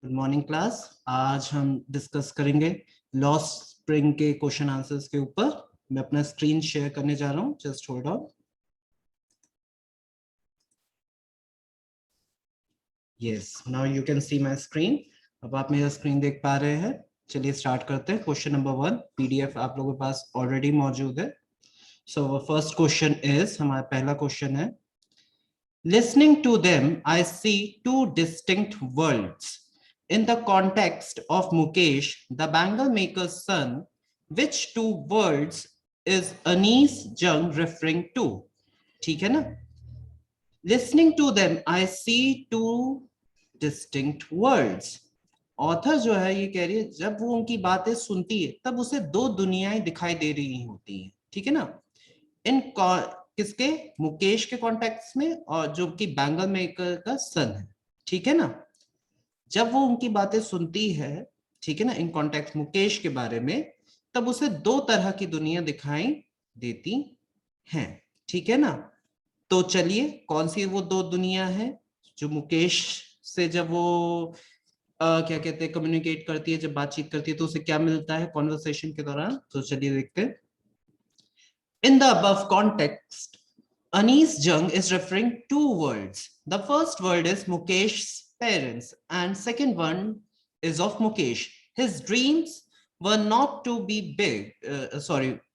Good morning class. आज हम discuss करेंगे लॉस्ट स्प्रिंग के क्वेश्चन आंसर्स के ऊपर। मैं अपना स्क्रीन शेयर करने जा रहा हूँ, just hold on. Yes, now you can see my screen. अब आप मेरा स्क्रीन देख पा रहे हैं। चलिए स्टार्ट करते हैं। क्वेश्चन नंबर 1 पीडीएफ आप लोगों के पास ऑलरेडी मौजूद है। सो फर्स्ट क्वेश्चन इज, हमारा पहला क्वेश्चन है, listening to them, I see two distinct worlds. In the context of Mukesh, the bangle maker's son, which two worlds is Anis Jung referring to? ठीक है ना? Listening to them, I see two distinct worlds. Author जो है ये कह रही है, जब वो उनकी बातें सुनती है तब उसे दो दुनियाएं दिखाई दे रही होती हैं। ठीक है ना? इन किसके? मुकेश के कॉन्टेक्स्ट में, और जो कि बैंगल मेकर का सन है। ठीक है ना? जब वो उनकी बातें सुनती है, ठीक है ना, इन कॉन्टेक्स्ट मुकेश के बारे में, तब उसे दो तरह की दुनिया दिखाई देती हैं। ठीक है ना? तो चलिए, कौन सी वो दो दुनिया है जो मुकेश से जब वो क्या कहते हैं, कम्युनिकेट करती है, जब बातचीत करती है तो उसे क्या मिलता है कॉन्वर्सेशन के दौरान? तो चलिए देखते हैं। In the above context, Anis Jung is referring two worlds. The first world is Mukesh's parents, and second one is of Mukesh. His dreams were not to be big,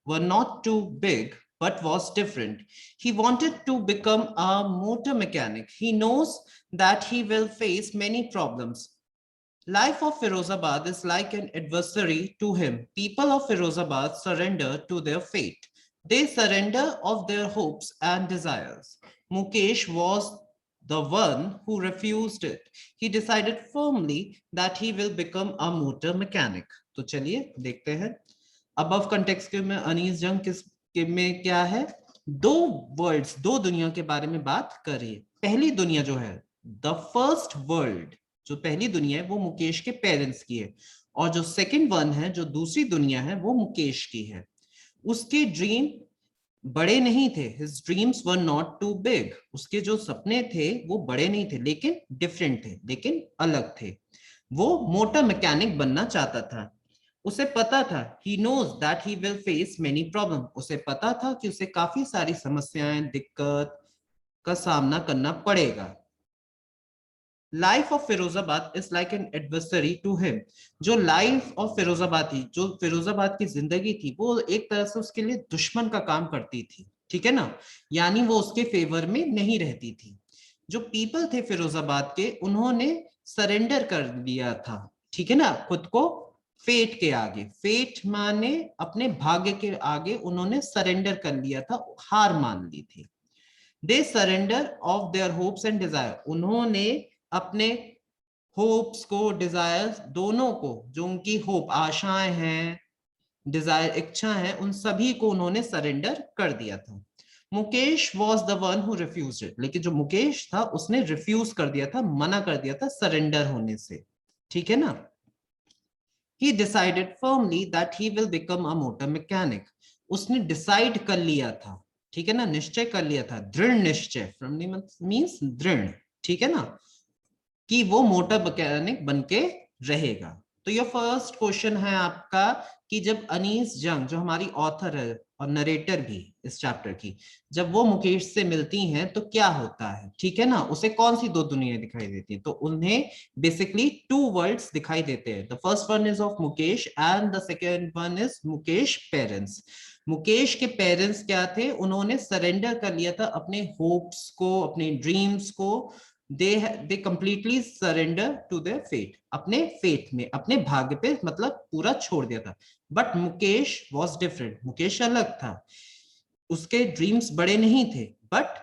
were not too big, but was different. He wanted to become a motor mechanic. He knows that he will face many problems. Life of Firozabad is like an adversary to him. People of Firozabad surrender to their fate. They surrender of their hopes and desires. Mukesh was the one who refused it. He decided firmly that he will become a motor mechanic. तो चलिए देखते हैं। Above context के में अनीस जंग किस के में क्या है? दो वर्ल्ड्स, दो दुनिया के बारे में बात कर रही है। पहली दुनिया जो है, द फर्स्ट वर्ल्ड, जो पहली दुनिया है वो मुकेश के पेरेंट्स की है, और जो सेकंड वन है, जो दूसरी दुनिया है, वो मुकेश की है। उसके ड्रीम बड़े नहीं थे। His dreams were not too big. उसके जो सपने थे वो बड़े नहीं थे, लेकिन डिफरेंट थे, लेकिन अलग थे। वो मोटर मैकेनिक बनना चाहता था। उसे पता था, he knows that he will face many problems. उसे पता था कि उसे काफी सारी समस्याएं, दिक्कत का सामना करना पड़ेगा। Life of Firozabad is like an adversary to him. जो लाइफ ऑफ फिरोजाबाद थी, जो फिरोजाबाद की जिंदगी थी, वो एक तरह से उसके लिए दुश्मन का काम करती थी। ठीक है ना? यानी वो उसके फेवर में नहीं रहती थी। जो पीपल थे फिरोजाबाद के, उन्होंने सरेंडर कर दिया था, ठीक है ना, खुद को फेट के आगे। फेट माने अपने भाग्य के आगे उन्होंने सरेंडर कर लिया था, हार मान ली थी। दे surrender of their hopes and desire. उन्होंने अपने होप्स को, डिजायर्स दोनों को, जो उनकी होप आशाएं हैं, डिजायर इच्छा है, उन सभी को उन्होंने सरेंडर कर दिया था। Mukesh was the one who refuse it. लेकिन जो मुकेश था उसने रिफ्यूज कर दिया था, मना कर दिया था सरेंडर होने से। ठीक है ना? He decided firmly that he will become a motor mechanic. उसने डिसाइड कर लिया था, ठीक है ना, निश्चय कर लिया था, दृढ़ निश्चय, फ्रॉम मींस दृढ़, ठीक है ना, कि वो मोटर मैकेनिक बन के रहेगा। तो ये फर्स्ट क्वेश्चन है आपका कि जब अनीस जंग, जो हमारी ऑथर है और नरेटर भी इस चैप्टर की, जब वो मुकेश से मिलती हैं तो क्या होता है? ठीक है ना? उसे कौन सी दो दुनिया दिखाई देती है? तो उन्हें बेसिकली टू वर्ल्ड्स दिखाई देते हैं। The first one is of Mukesh and the second one is Mukesh parents. Mukesh के पेरेंट्स क्या थे? उन्होंने सरेंडर कर लिया था अपने होप्स को, अपने ड्रीम्स को। they completely surrender to their fate. अपने फेट में, अपने भाग्य पे मतलब पूरा छोड़ दिया था। But Mukesh was different. Mukesh अलग था। उसके ड्रीम्स बड़े नहीं थे, बट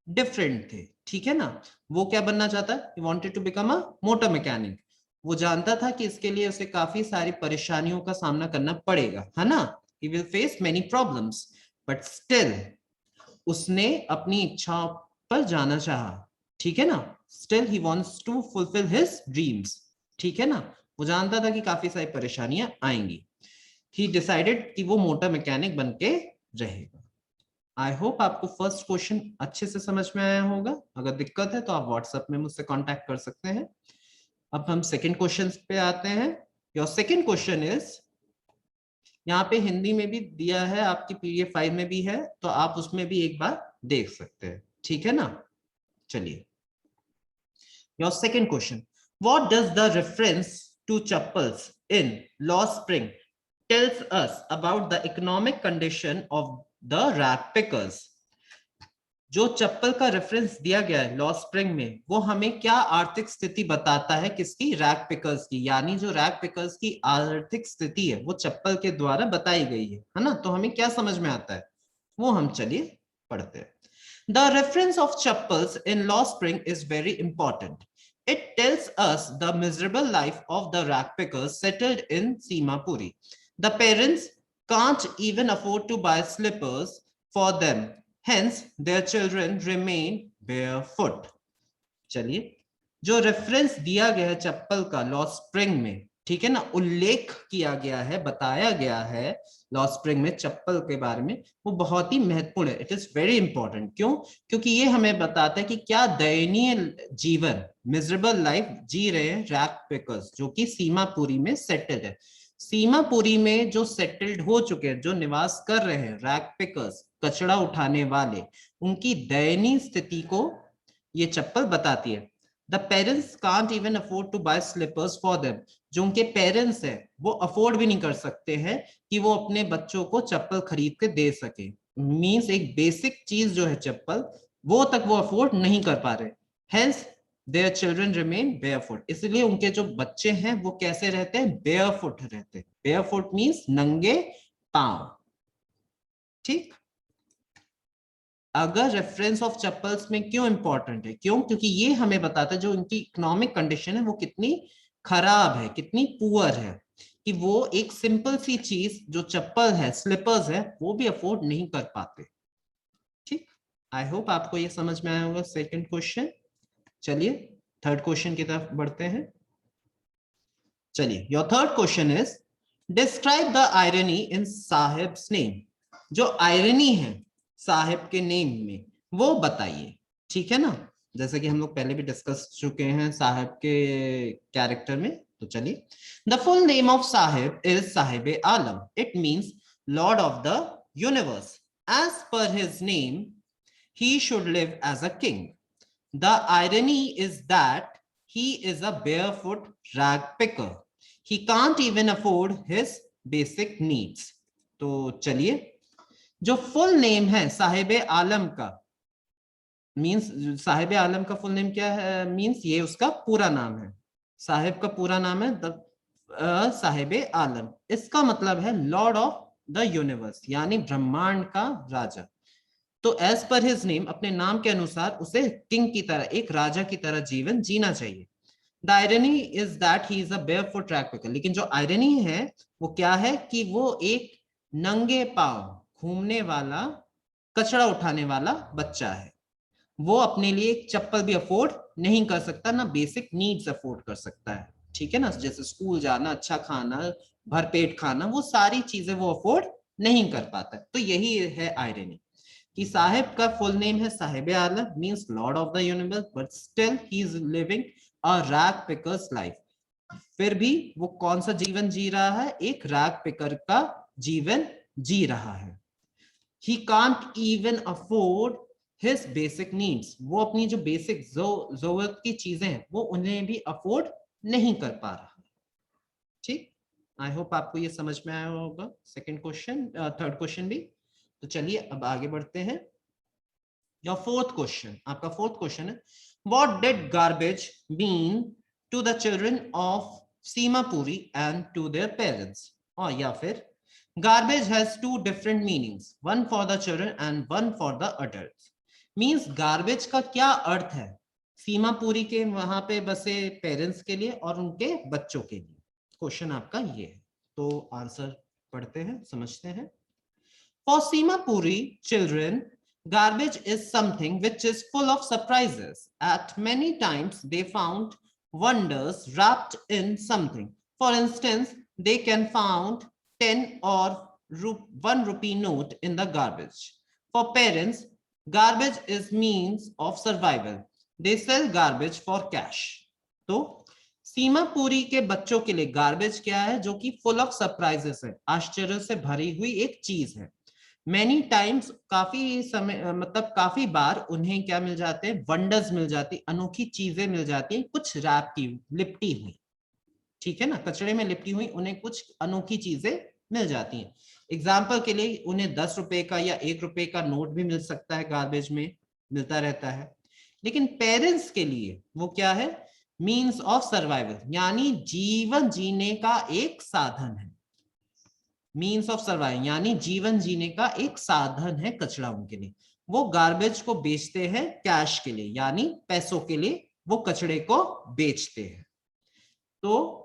डिफरेंट थे। ठीक है ना? वो क्या बनना चाहता? he wanted to become a motor mechanic. वो जानता था कि इसके लिए उसे काफी सारी परेशानियों का सामना करना पड़ेगा, है ना? he will face many problems, but still उसने अपनी इच्छाओं पर जाना चाहा। ठीक है ना? Still he wants to fulfil his dreams. ठीक है ना? वो जानता था कि काफी सारी परेशानियां आएंगी। ही डिसाइडेड कि वो मोटर मैकेनिक बन के रहेगा। आई होप आपको फर्स्ट क्वेश्चन अच्छे से समझ में आया होगा। अगर दिक्कत है तो आप व्हाट्सएप में मुझसे कांटेक्ट कर सकते हैं। अब हम सेकंड क्वेश्चन पे आते हैं। योर सेकंड क्वेश्चन इज, यहाँ पे हिंदी में भी दिया है, आपकी पीडीएफ फाइल में भी है, तो आप उसमें भी एक बार देख सकते हैं, ठीक है ना। चलिए, your second question, what does the reference to chappals in लॉ Spring tells us about the economic condition of the rag pickers। जो चप्पल का रेफरेंस दिया गया है लॉ स्प्रिंग में, वो हमें क्या आर्थिक स्थिति बताता है, किसकी, रैग पिकर्स की। यानी जो रैग पिकर्स की आर्थिक स्थिति है वो चप्पल के द्वारा बताई गई है ना। तो हमें क्या समझ में आता है वो हम चलिए पढ़ते हैं। The reference of chappals in Law Spring is very important. It tells us the miserable life of the rag pickers settled in Simapuri. The parents can't even afford to buy slippers for them. Hence, their children remain barefoot. चलिए, जो reference दिया गया है चप्पल का law spring में, ठीक है ना, उल्लेख किया गया है, बताया गया है लॉ स्प्रिंग में चप्पल के बारे में, वो बहुत ही महत्वपूर्ण है। It is very important. क्यों? क्योंकि ये हमें बताता है कि क्या दयनीय जीवन, मिजरेबल लाइफ जी रहे हैं रैग पिकर्स, जो कि सीमापुरी में सेटल्ड है। सीमापुरी में जो सेटल्ड हो चुके हैं, जो निवास कर रहे हैं रैग पिकर्स, कचरा उठाने वाले, उनकी दयनीय स्थिति को ये चप्पल बताती है। The parents can't even afford to buy slippers for them। जो उनके पेरेंट्स हैं वो अफोर्ड भी नहीं कर सकते हैं कि वो अपने बच्चों को चप्पल खरीद के दे सके। मींस एक बेसिक चीज जो है चप्पल, वो तक वो अफोर्ड नहीं कर पा रहे। Hence their children remain barefoot। इसलिए उनके जो बच्चे हैं वो कैसे रहते हैं, barefoot रहते हैं। barefoot मींस नंगे पांव, ठीक। अगर रेफरेंस ऑफ चप्पल्स में क्यों इंपॉर्टेंट है, क्यों? क्योंकि ये हमें बताता है जो उनकी इकोनॉमिक कंडीशन है वो कितनी खराब है, कितनी पुअर है, कि वो एक सिंपल सी चीज जो चप्पल है, स्लीपर्स है, वो भी अफोर्ड नहीं कर पाते, ठीक। आई होप आपको ये समझ में आया होगा सेकंड क्वेश्चन। चलिए थर्ड क्वेश्चन की तरफ बढ़ते हैं। चलिए, your third question is, describe the irony in sahibs name. जो आयरनी है साहिब के नेम में वो बताइए, ठीक है ना। जैसे कि हम लोग पहले भी डिस्कस चुके हैं साहिब के कैरेक्टर में। तो चलिए, the full name of Saheb is Saheb Alam. It means lord of the universe. As per his name he should live as a king. The irony is that he is a barefoot rag picker. He can't even afford his basic needs। तो चलिए, जो full name है साहिब आलम का, means Sahib आलम का full name क्या है, means ये उसका पूरा नाम है। साहिब का पूरा नाम है साहिब आलम। इसका मतलब है लॉर्ड ऑफ द यूनिवर्स, यानी ब्रह्मांड का राजा। तो एज पर हिज नेम, अपने नाम के अनुसार उसे किंग की तरह, एक राजा की तरह जीवन जीना चाहिए। The irony is that he is a barefoot rag picker. लेकिन जो आयरनी है वो क्या है कि वो एक नंगे पांव घूमने वाला, कचरा उठाने वाला बच्चा है। वो अपने लिए एक चप्पल भी अफोर्ड नहीं कर सकता, ना बेसिक नीड्स अफोर्ड कर सकता है, ठीक है ना। जैसे स्कूल जाना, अच्छा खाना, भरपेट खाना, वो सारी चीजें वो अफोर्ड नहीं कर पाता। तो यही है आयरनी, कि साहिब का फुल नेम है Sahib Alam, means lord of the universe, but still he is living a rag pickers life. फिर भी वो कौन सा जीवन जी रहा है, एक रैग पिकर का जीवन जी रहा है। he can't even afford his basic needs। वो अपनी जो बेसिक जरूरत की चीजें हैं वो उन्हें भी अफोर्ड नहीं कर पा रहा, ठीक। आई होप आपको ये समझ में आया होगा सेकंड क्वेश्चन, थर्ड क्वेश्चन भी। तो चलिए अब आगे बढ़ते हैं। योर फोर्थ क्वेश्चन, आपका फोर्थ क्वेश्चन है, what did garbage mean to the children of Seemapuri and to their parents. और या फिर garbage has two different meanings, one for the children and one for the adults। means garbage का क्या अर्थ है सीमापुरी के वहां पे बसे पेरेंट्स के लिए और उनके बच्चों के लिए। क्वेश्चन आपका ये है, तो आंसर पढ़ते हैं, समझते हैं। For Simapuri children, garbage is something which is full of surprises। At many times they found wonders wrapped in something। For instance, they can found 10 or 1 rupee note in the garbage। For parents, garbage is means of survival। They sell garbage for cash। तो सीमापुरी के बच्चों के लिए garbage क्या है? जो कि full of surprises है, आश्चर्य से भरी हुई एक चीज है। मैनी टाइम्स, काफी समय मतलब काफी बार उन्हें क्या मिल जाते हैं? वंडर्स मिल जाती, अनोखी चीजें मिल जाती हैं, कुछ रैप की, लिपटी हुई, ठीक है ना, कचड़े में लिपटी हुई उन्हें कुछ अनोखी चीजें मिल जाती हैं। एग्जाम्पल के लिए उन्हें 10 रुपए का या 1 रुपए का नोट भी मिल सकता है, गार्बेज में मिलता रहता है। लेकिन पेरेंट्स के लिए वो क्या है? मीन्स ऑफ सर्वाइवल, यानी जीवन जीने का एक साधन है। मीन्स ऑफ सर्वाइव यानी जीवन जीने का एक साधन है कचरा उनके लिए। वो गार्बेज को बेचते हैं कैश के लिए, यानी पैसों के लिए वो कचड़े को बेचते हैं। तो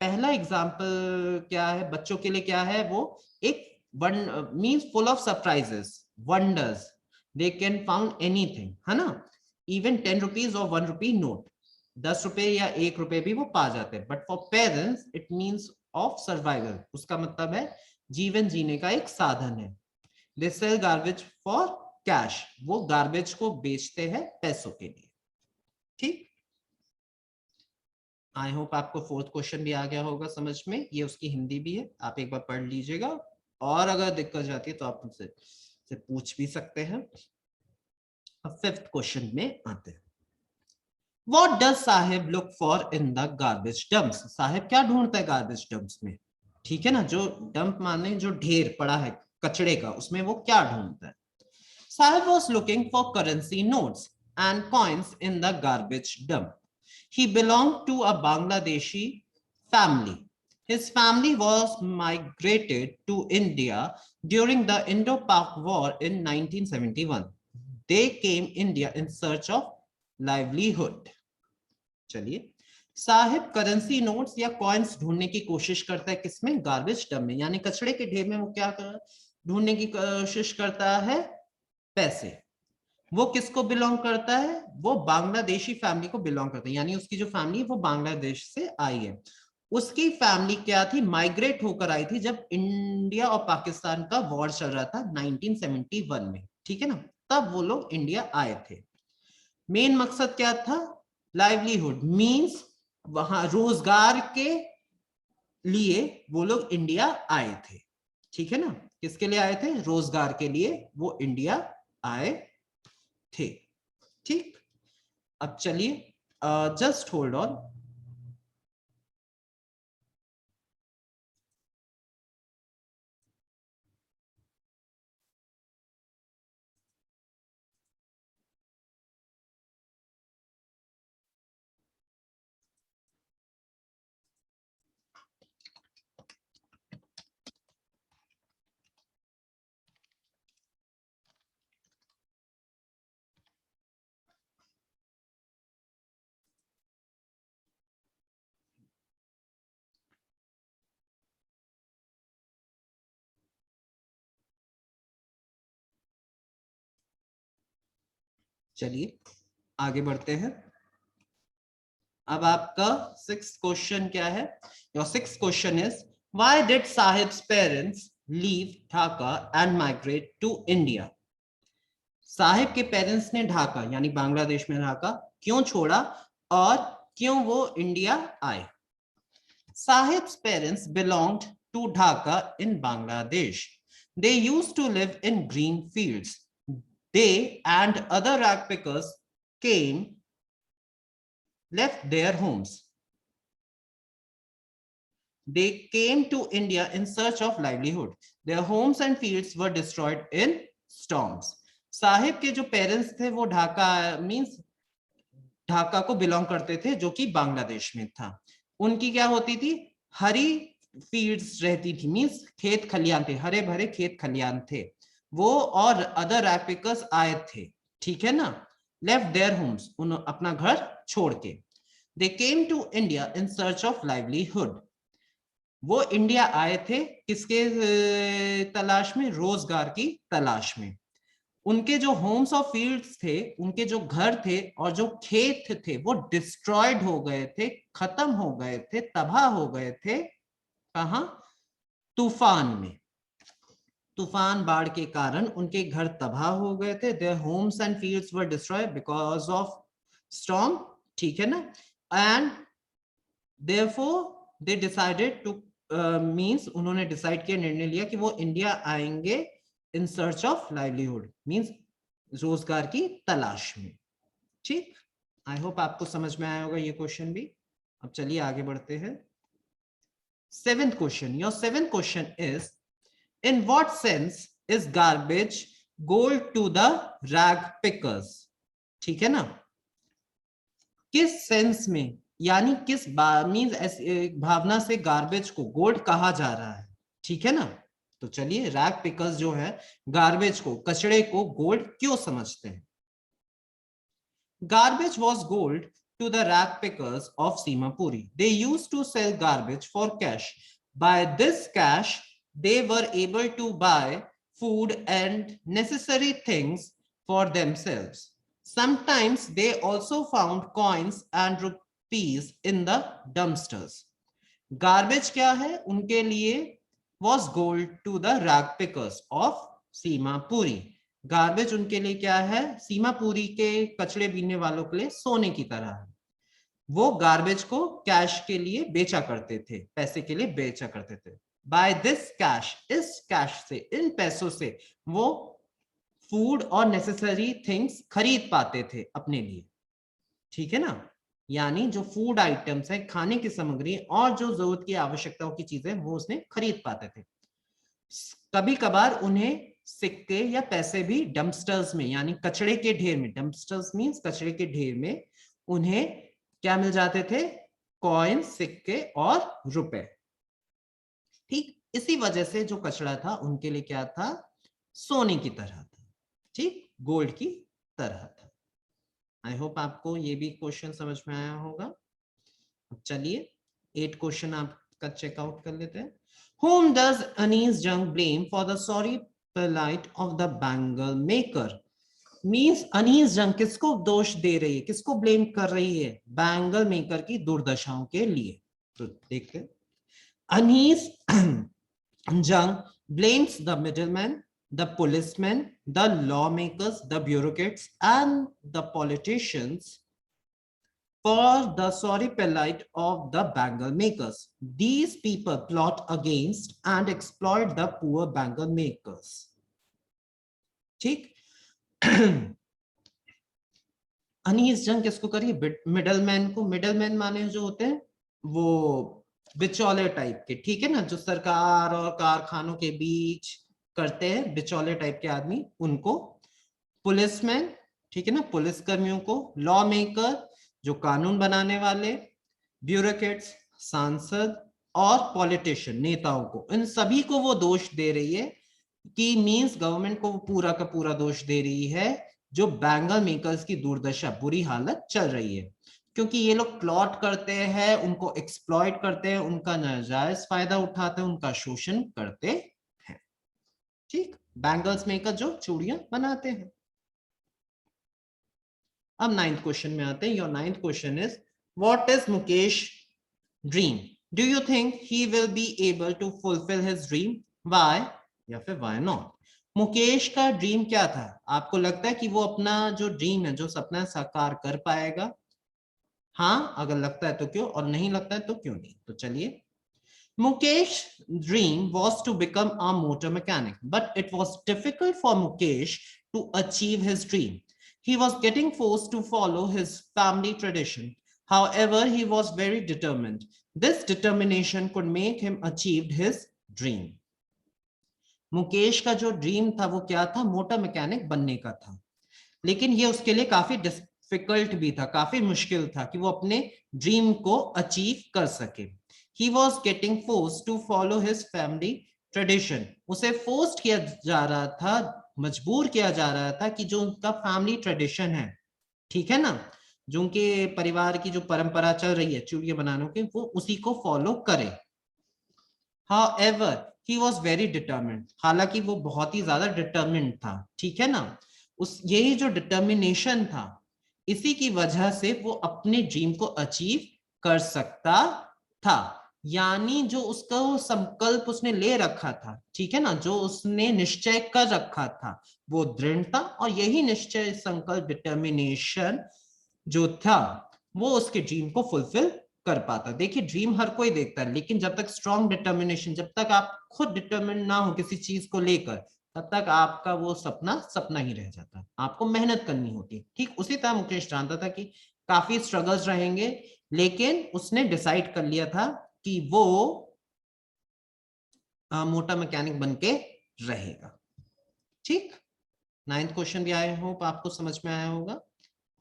पहला एग्जाम्पल क्या है बच्चों के लिए? क्या है वो? एक one means full of surprises, wonders, they can found anything, है ना। इवन 10 रुपीज और 1 रुपी नोट, 10 रुपए या 1 रुपए भी वो पा जाते हैं। But for parents it means of survival, उसका मतलब है जीवन जीने का एक साधन है। They sell garbage for cash, वो गार्बेज को बेचते हैं पैसों के लिए। ठीक, आई होप आपको फोर्थ क्वेश्चन भी आ गया होगा समझ में। ये उसकी हिंदी भी है, आप एक बार पढ़ लीजिएगा, और अगर दिक्कत जाती है तो आप मुझसे से पूछ भी सकते हैं। अब फिफ्थ क्वेश्चन में आते हैं। What does Sahib look for in the garbage dumps? Sahib क्या ढूंढता है गार्बेज डंप्स में? ठीक है ना, जो डंप माने जो ढेर पड़ा है कचड़े का, उसमें वो क्या ढूंढता है? Sahib was looking for currency notes and coins in the garbage dump. He belonged to a Bangladeshi family. His family was migrated to India during the Indo-Pak War in 1971. They came India in search of livelihood. चलिए, Sahib currency notes या coins ढूंढने की कोशिश करता है, किसमें? Garbage dump में, यानी कचड़े के ढेर में वो क्या ढूंढने की कोशिश करता है? पैसे। वो किसको बिलोंग करता है? वो बांग्लादेशी फैमिली को बिलोंग करता है, यानी उसकी जो फैमिली है वो बांग्लादेश से आई है। उसकी फैमिली क्या थी? माइग्रेट होकर आई थी जब इंडिया और पाकिस्तान का वॉर चल रहा था 1971 में, ठीक है ना, तब वो लोग इंडिया आए थे। मेन मकसद क्या था? लाइवलीहुड, मींस वहां रोजगार के लिए वो लोग इंडिया आए थे, ठीक है ना। किसके लिए आए थे? रोजगार के लिए वो इंडिया आए थे। ठीक, अब चलिए, जस्ट होल्ड ऑन। चलिए आगे बढ़ते हैं। अब आपका सिक्स्थ क्वेश्चन क्या है? Your sixth question is, why did Saheb's parents leave Dhaka and migrate to India? Saheb के पेरेंट्स ने ढाका यानी बांग्लादेश में ढाका क्यों छोड़ा और क्यों वो इंडिया आए? Sahib's parents belonged to Dhaka in Bangladesh. They used to live in green fields. They and other rag pickers left their homes. They came to India in search of livelihood. Their homes and fields were destroyed in storms. Sahib के जो parents थे वो Dhaka means Dhaka को belong करते थे, जो कि बांग्लादेश में था। उनकी क्या होती थी? हरी फील्ड्स रहती थी, मींस खेत खलियान थे, हरे भरे खेत खलियान थे। वो और अदर रैपिकर्स आए थे, ठीक है ना। लेफ्ट देयर होम्स, उन अपना घर छोड़ के। They came to India in search of livelihood, वो इंडिया आए थे किसके तलाश में? रोजगार की तलाश में। उनके जो होम्स और फील्ड्स थे, उनके जो घर थे और जो खेत थे वो डिस्ट्रॉयड हो गए थे, खत्म हो गए थे, तबाह हो गए थे। कहां? तूफान में। तूफान बाढ़ के कारण उनके घर तबाह हो गए थे। Their homes and fields were destroyed because of storm, ठीक है ना। And Therefore they decided to means उन्होंने डिसाइड किया, निर्णय लिया कि वो इंडिया आएंगे इन सर्च ऑफ लाइवलीहुड, मीन्स रोजगार की तलाश में। ठीक, आई होप आपको समझ में आया होगा ये क्वेश्चन भी। अब चलिए आगे बढ़ते हैं। Seventh question, your seventh question is in what sense is garbage gold to the rag pickers. ठीक है ना, किस सेंस में, यानी किस मीन्स भावना से गार्बेज को गोल्ड कहा जा रहा है। ठीक है ना, तो चलिए, रैग पिकर्स जो है गार्बेज को, कचड़े को गोल्ड क्यों समझते हैं। Garbage was gold to the rag pickers of Simapuri. They used to sell garbage for cash. By this cash, they were able to buy food and necessary things for themselves. Sometimes they also found coins and rupees in the dumpsters. Garbage क्या है उनके लिए, was gold to the rag pickers of Simapuri. Garbage उनके लिए क्या है, सीमापुरी के कचड़े बीनने वालों के लिए सोने की तरह है। वो गार्बेज को कैश के लिए बेचा करते थे, पैसे के लिए बेचा करते थे। बाय दिस कैश, इस कैश से, इन पैसों से वो फूड और नेसेसरी थिंग्स खरीद पाते थे अपने लिए। ठीक है ना, यानी जो फूड आइटम्स है, खाने की सामग्री और जो जरूरत की आवश्यकताओं की चीजें वो उसने खरीद पाते थे। कभी कभार उन्हें सिक्के या पैसे भी डंपस्टर्स में, यानी कचड़े के ढेर में, डंपस्टर्स मींस कचड़े के ढेर में, उन्हें क्या मिल जाते थे, कॉइन, सिक्के और रुपए। ठीक, इसी वजह से जो कचड़ा था उनके लिए क्या था, सोने की तरह था। ठीक, गोल्ड की तरह था। आई होप आपको ये भी क्वेश्चन समझ में आया होगा। अब चलिए 8 क्वेश्चन आपका चेकआउट कर लेते हैं। Whom does Anees Jung blame for the sorry plight of the bangle maker? मीन्स अनीस जंग किसको दोष दे रही है, किसको ब्लेम कर रही है, बैंगल मेकर की दुर्दशाओं के लिए। तो देखते हैं, अनीस जंग blames the middleman, the policeman, the law makers, the bureaucrats and the politicians for the sorry plight of the bangle makers. These people plot against and exploit the poor bangle makers. ठीक, अनीस जंग किसको करी, middleman को। Middleman माने जो होते हैं वो बिचौले type के, ठीक है ना, जो सरकार और कारखानों के बीच करते हैं, बिचौले टाइप के आदमी, उनको। पुलिसमैन, ठीक है ना, पुलिस कर्मियों को। लॉ मेकर, जो कानून बनाने वाले। ब्यूरोक्रेट्स, सांसद। और पॉलिटिशियन, नेताओं को, इन सभी को वो दोष दे रही है कि मींस गवर्नमेंट को वो पूरा का पूरा दोष दे रही है जो बैंगल मेकर्स की दुर्दशा, बुरी हालत चल रही है, क्योंकि ये लोग प्लॉट करते हैं, उनको एक्सप्लॉइट करते हैं, उनका नाजायज फायदा उठाते हैं, उनका शोषण करते हैं। ठीक, बैंगल्स मेकर जो चूड़ियां बनाते हैं। अब 9th क्वेश्चन में आते हैं। Your 9th question is what is Mukesh dream? Do you think he will be able to fulfil his dream? Why या फिर व्हाई नॉट? मुकेश का ड्रीम क्या था? आपको लगता है कि वो अपना जो ड्रीम है, जो सपना साकार कर पाएगा? हाँ, अगर लगता है तो क्यों, और नहीं लगता है तो क्यों नहीं? तो चलिए, Mukesh's dream was to become a motor mechanic, but it was difficult for Mukesh to achieve his dream. He was getting forced to follow his family tradition. However, he was very determined. This determination could make him achieve his dream. Mukesh का जो dream था वो क्या था? Motor mechanic बनने का था, लेकिन ये उसके लिए काफी डिफिकल्ट भी था, काफी मुश्किल था कि वो अपने ड्रीम को अचीव कर सके। He was getting forced to follow his family tradition. उसे फोर्स्ड किया जा रहा था, मजबूर किया जा रहा था कि जो उनका फैमिली ट्रेडिशन है, ठीक है ना, जो उनके परिवार की जो परंपरा चल रही है चूड़ियां बनाने की, वो उसी को फॉलो करे। However, he was very determined. हालांकि वो बहुत ही ज्यादा डिटर्मिन्ड था, ठीक है ना, उस यही जो डिटर्मिनेशन था, इसी की वजह से वो अपने ड्रीम को अचीव कर सकता था। यानी जो उसका संकल्प उसने ले रखा था, ठीक है ना, जो उसने निश्चय कर रखा था, वो दृढ़ था, और यही निश्चय, संकल्प, डिटर्मिनेशन जो था, वो उसके ड्रीम को फुलफिल कर पाता। देखिए ड्रीम हर कोई देखता है, लेकिन जब तक स्ट्रॉन्ग डिटर्मिनेशन, जब तक आप खुद डिटर्मिन ना हो किसी चीज को लेकर, तब तक आपका वो सपना सपना ही रह जाता है, आपको मेहनत करनी होती है। ठीक उसी तरह मुकेश जानता था कि काफी स्ट्रगल्स रहेंगे, लेकिन उसने डिसाइड कर लिया था कि वो मोटा मैकेनिक बन के रहेगा। ठीक, 9th क्वेश्चन भी आए होप आपको समझ में आया होगा।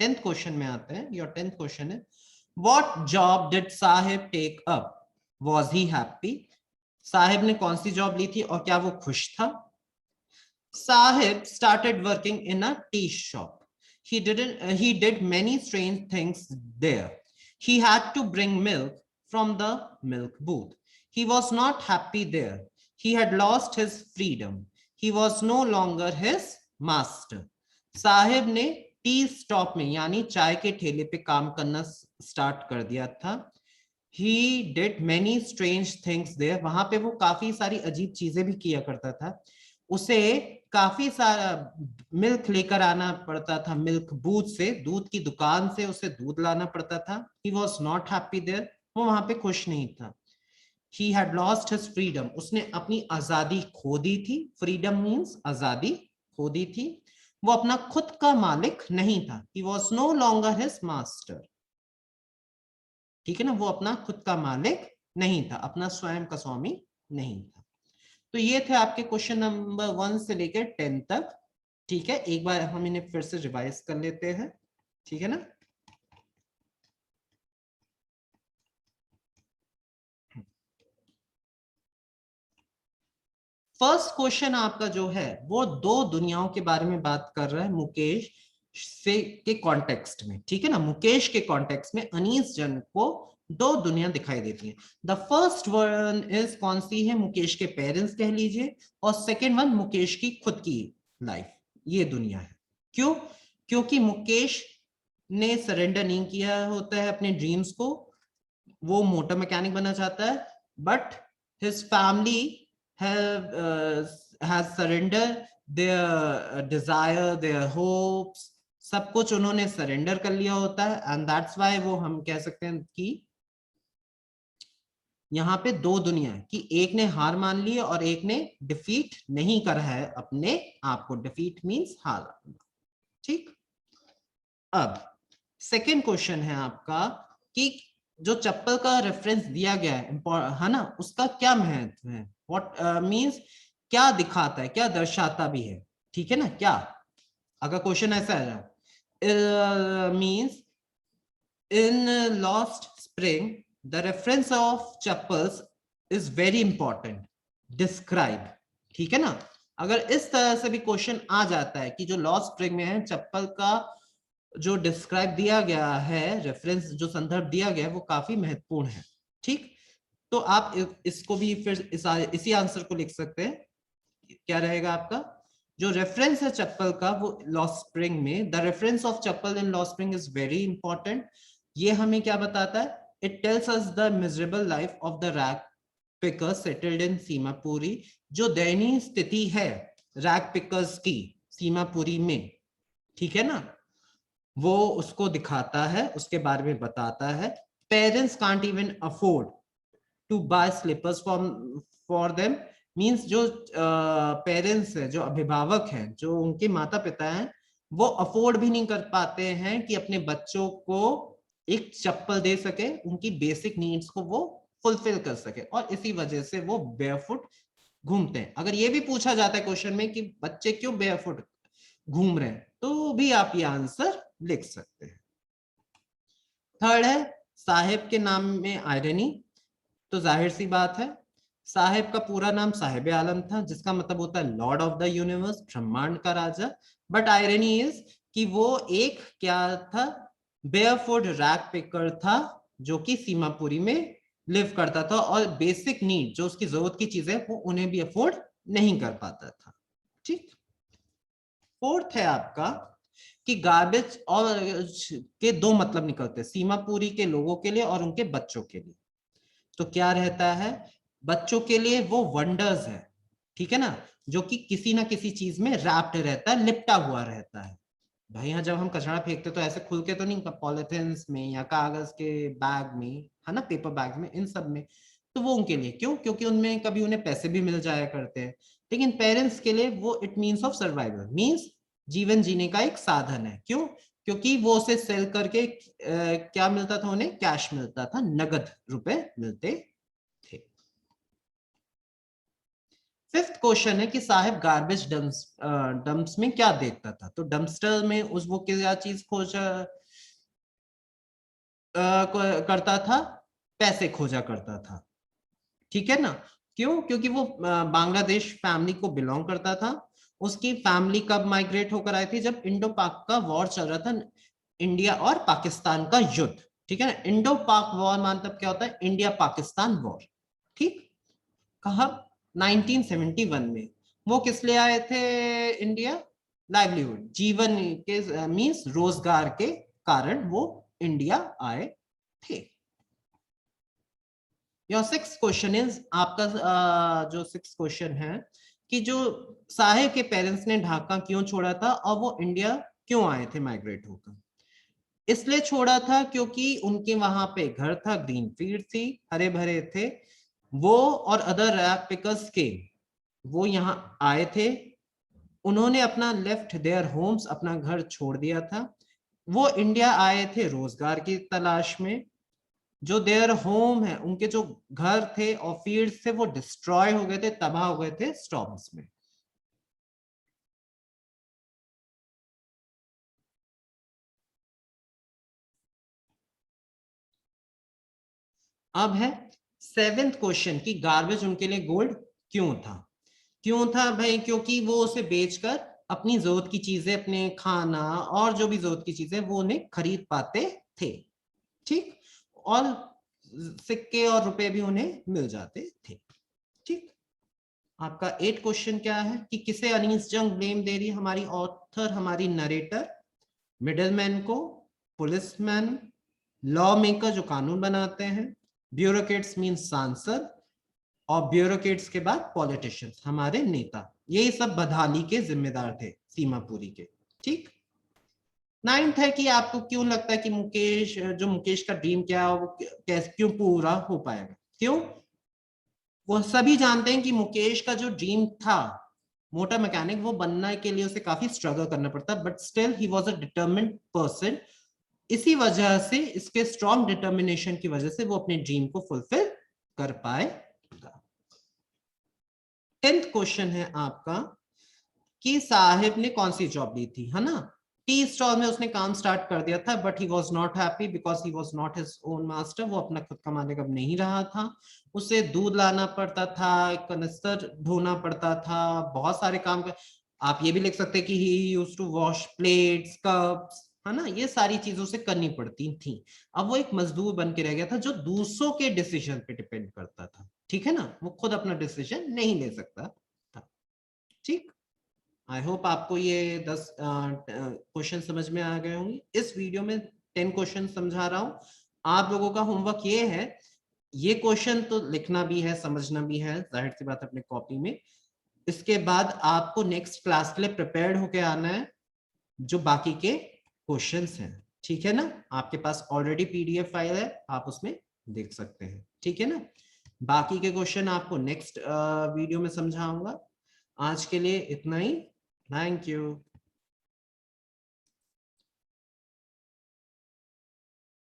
10th क्वेश्चन में आते हैं। योर 10th क्वेश्चन है, what job did Saheb take up, was he happy? Saheb ने कौन सी जॉब ली थी और क्या वो खुश था? Sahib started working in a tea shop. He did many strange things there. He had to bring milk from the milk booth. He was not happy there. He had lost his freedom. He was no longer his master. Sahib ने T stop में यानी चाय के ठेले पे काम करना start कर दिया था। He did many strange things there. वहां पे वो काफी सारी अजीब चीजें भी किया करता था। उसे काफी सारा मिल्क लेकर आना पड़ता था, मिल्क बूथ से, दूध की दुकान से उसे दूध लाना पड़ता था। He was not happy there. वो वहां पे खुश नहीं था। He had lost his freedom. उसने अपनी आजादी खो दी थी। Freedom means आजादी खो दी थी। वो अपना खुद का मालिक नहीं था। He was no longer his master. ठीक है ना, वो अपना खुद का मालिक नहीं था, अपना स्वयं का स्वामी नहीं था। तो ये थे आपके क्वेश्चन नंबर 1 से लेकर 10 तक। ठीक है, एक बार हम इन्हें फिर से रिवाइज कर लेते हैं। ठीक है ना, फर्स्ट क्वेश्चन आपका जो है वो दो दुनियाओं के बारे में बात कर रहा है मुकेश से के कॉन्टेक्स्ट में। ठीक है ना, मुकेश के कॉन्टेक्स्ट में अनीस जन को दो दुनिया दिखाई देती है। द फर्स्ट वन इज कौन सी है, मुकेश के पेरेंट्स कह लीजिए, और सेकेंड वन मुकेश की खुद की लाइफ, ये दुनिया है। क्यों? क्योंकि मुकेश ने सरेंडर नहीं किया होता है अपने ड्रीम्स को। वो मोटर मैकेनिक बनना चाहता है, but his family has surrendered their desire, their hopes, सब कुछ उन्होंने सरेंडर कर लिया होता है। एंड दैट्स व्हाई वो हम कह सकते हैं कि यहाँ पे दो दुनिया है, कि एक ने हार मान ली और एक ने डिफीट नहीं करा है अपने आप को। डिफीट मींस हार। ठीक, अब सेकेंड क्वेश्चन है आपका कि जो चप्पल का रेफरेंस दिया गया है ना, उसका क्या महत्व है? व्हाट मींस क्या दिखाता है, क्या दर्शाता भी है। ठीक है ना, क्या अगर क्वेश्चन ऐसा आ जाए, means in lost spring the reference of chappals is very important, describe. ठीक है ना, अगर इस तरह से भी क्वेश्चन आ जाता है कि जो लॉस्ट स्प्रिंग में है चप्पल का जो डिस्क्राइब दिया गया है, रेफरेंस जो संदर्भ दिया गया है, वो काफी महत्वपूर्ण है। ठीक, तो आप इसको भी फिर इसी आंसर को लिख सकते हैं। क्या रहेगा आपका जो रेफरेंस है चप्पल का, वो लॉस्ट स्प्रिंग में, the reference of chappal in lost spring is very important. ये हमें क्या बताता है? It tells us the miserable life of the rag picker settled in Seemapuri. जो दयनीय स्थिति है रैग पिकर्स की सीमापुरी में, ठीक है ना, वो उसको दिखाता है, उसके बारे में बताता है। Parents can't even afford to buy slippers for them, मींस जो पेरेंट्स है, जो अभिभावक हैं, जो उनके माता पिता हैं, वो अफोर्ड भी नहीं कर पाते हैं कि अपने बच्चों को एक चप्पल दे सके, उनकी बेसिक नीड्स को वो फुलफिल कर सके, और इसी वजह से वो बेयरफुट घूमते हैं। अगर ये भी पूछा जाता है क्वेश्चन में कि बच्चे क्यों बेयरफुट घूम रहे हैं, तो भी आप ये आंसर लिख सकते हैं। थर्ड है साहिब के नाम में आयरनी। तो जाहिर सी बात है, साहिब का पूरा नाम साहिब आलम था, जिसका मतलब होता है लॉर्ड ऑफ द यूनिवर्स, ब्रह्मांड का राजा। बट आयरनी इज कि वो एक क्या था, बेयरफुट रैग पिकर था, जो कि सीमापुरी में लिव करता था, और बेसिक नीड जो उसकी जरूरत की चीजें वो उन्हें भी अफोर्ड नहीं कर पाता था। ठीक, फोर्थ है आपका कि गार्बेज और के दो मतलब निकलते हैं, सीमापुरी के लोगों के लिए और उनके बच्चों के लिए। तो क्या रहता है, बच्चों के लिए वो वंडर्स है, ठीक है ना, जो कि किसी ना किसी चीज में रैप्ड रहता है, लिपटा हुआ रहता है। भाई यहाँ जब हम कचरा फेंकते तो ऐसे खुल के तो नहीं, पॉलिथिन्स में या कागज के बैग में, है ना, पेपर बैग में, इन सब में। तो वो उनके लिए क्यों, क्योंकि उनमें कभी उन्हें पैसे भी मिल जाया करते हैं। लेकिन पेरेंट्स के लिए वो it means of survival, means जीवन जीने का एक साधन है। क्यों, क्योंकि वो उसे सेल करके क्या मिलता था उन्हें, कैश मिलता था, नगद रुपए मिलते थे। फिफ्थ क्वेश्चन है कि साहब गार्बेज डंप्स में क्या देखता था। तो डंपस्टर में उस वो क्या चीज करता था, पैसे खोजा करता था। ठीक है ना। क्यों, क्योंकि वो बांग्लादेश फैमिली को बिलोंग करता था। उसकी फैमिली कब माइग्रेट होकर आई थी, जब इंडो पाक का वॉर चल रहा था, इंडिया और पाकिस्तान का युद्ध। ठीक है ना, इंडो पाक वॉर मतलब क्या होता है, इंडिया पाकिस्तान वॉर। ठीक, कहा 1971 में। वो किस लिए आए थे इंडिया, लाइवलीहुड, जीवन के मींस रोजगार के कारण वो इंडिया आए थे। योर सिक्स क्वेश्चन इज आपका जो सिक्स क्वेश्चन है कि जो साहिब के पेरेंट्स ने ढाका क्यों छोड़ा था और वो इंडिया क्यों आए थे माइग्रेट होकर। इसलिए छोड़ा था क्योंकि उनके वहां पे घर था, ग्रीन फील्ड थी, हरे भरे थे। वो और अदर रैप पिकर्स के, वो यहाँ आए थे। उन्होंने अपना लेफ्ट देयर होम्स, अपना घर छोड़ दिया था। वो इंडिया आए थे रोजगार की तलाश में। जो देयर होम है, उनके जो घर थे और फील्ड्स थे वो डिस्ट्रॉय हो गए थे, तबाह हो गए थे स्टॉर्म्स में। अब है सेवेंथ क्वेश्चन की गार्बेज उनके लिए गोल्ड क्यों था। क्यों था भाई, क्योंकि वो उसे बेचकर अपनी जरूरत की चीजें, अपने खाना और जो भी जरूरत की चीजें वो उन्हें खरीद पाते थे। ठीक, और सिक्के और रुपए भी उन्हें मिल जाते थे। ठीक, आपका एट क्वेश्चन क्या है कि किसे अनीस जंग ब्लेम दे रही है हमारी ऑथर, हमारी नरेटर, मिडलमैन को, पुलिसमैन, लॉ मेकर जो कानून बनाते हैं, ब्यूरोक्रेट्स मीन सांसद, और ब्यूरोक्रेट्स के बाद पॉलिटिशियंस हमारे नेता। यही सब बदहाली के जिम्मेदार थे सीमापुरी के। ठीक, नाइन्थ है कि आपको क्यों लगता है कि मुकेश, जो मुकेश का ड्रीम क्या है वो कैसे क्यों पूरा हो पाएगा। क्यों, वो सभी जानते हैं कि मुकेश का जो ड्रीम था मोटर मैकेनिक, वो बनने के लिए उसे काफी स्ट्रगल करना पड़ता, but still he was a determined person. इसी वजह से, इसके स्ट्रॉन्ग डिटर्मिनेशन की वजह से वो अपने ड्रीम को फुलफिल कर पाएगा। टेंथ क्वेश्चन है आपका कि साहिब ने कौन सी जॉब ली थी, है ना। टी स्टॉल में उसने काम स्टार्ट कर दिया था, but he was not happy because he was not his own master. वो अपना खुद का मालिक अब नहीं रहा था। उसे दूध लाना पड़ता था, कनस्तर ढोना पड़ता था, बहुत सारे काम कर। आप ये भी लिख सकते हैं कि he used to wash plates, cups, है ना, ये सारी चीजों से करनी पड़ती थी। अब वो एक मजदूर बन के रह गया था जो दूसरों के डिसीजन पे डिपेंड करता था। ठीक है ना, वो खुद अपना डिसीजन नहीं ले सकता था। ठीक, आई होप आपको ये 10 क्वेश्चन समझ में आ गए होंगे। इस वीडियो में 10 क्वेश्चन समझा रहा हूं। आप लोगों का होमवर्क ये है, ये क्वेश्चन तो लिखना भी है, समझना भी है, जाहिर सी बात अपने कॉपी में। इसके बाद आपको नेक्स्ट क्लास के लिए प्रिपेयर्ड होके आना है, जो बाकी के क्वेश्चंस हैं। ठीक है ना, आपके पास ऑलरेडी पीडीएफ फाइल है, आप उसमें देख सकते हैं। ठीक है ना, बाकी के क्वेश्चन आपको नेक्स्ट वीडियो में समझाऊंगा। आज के लिए इतना ही। Thank you.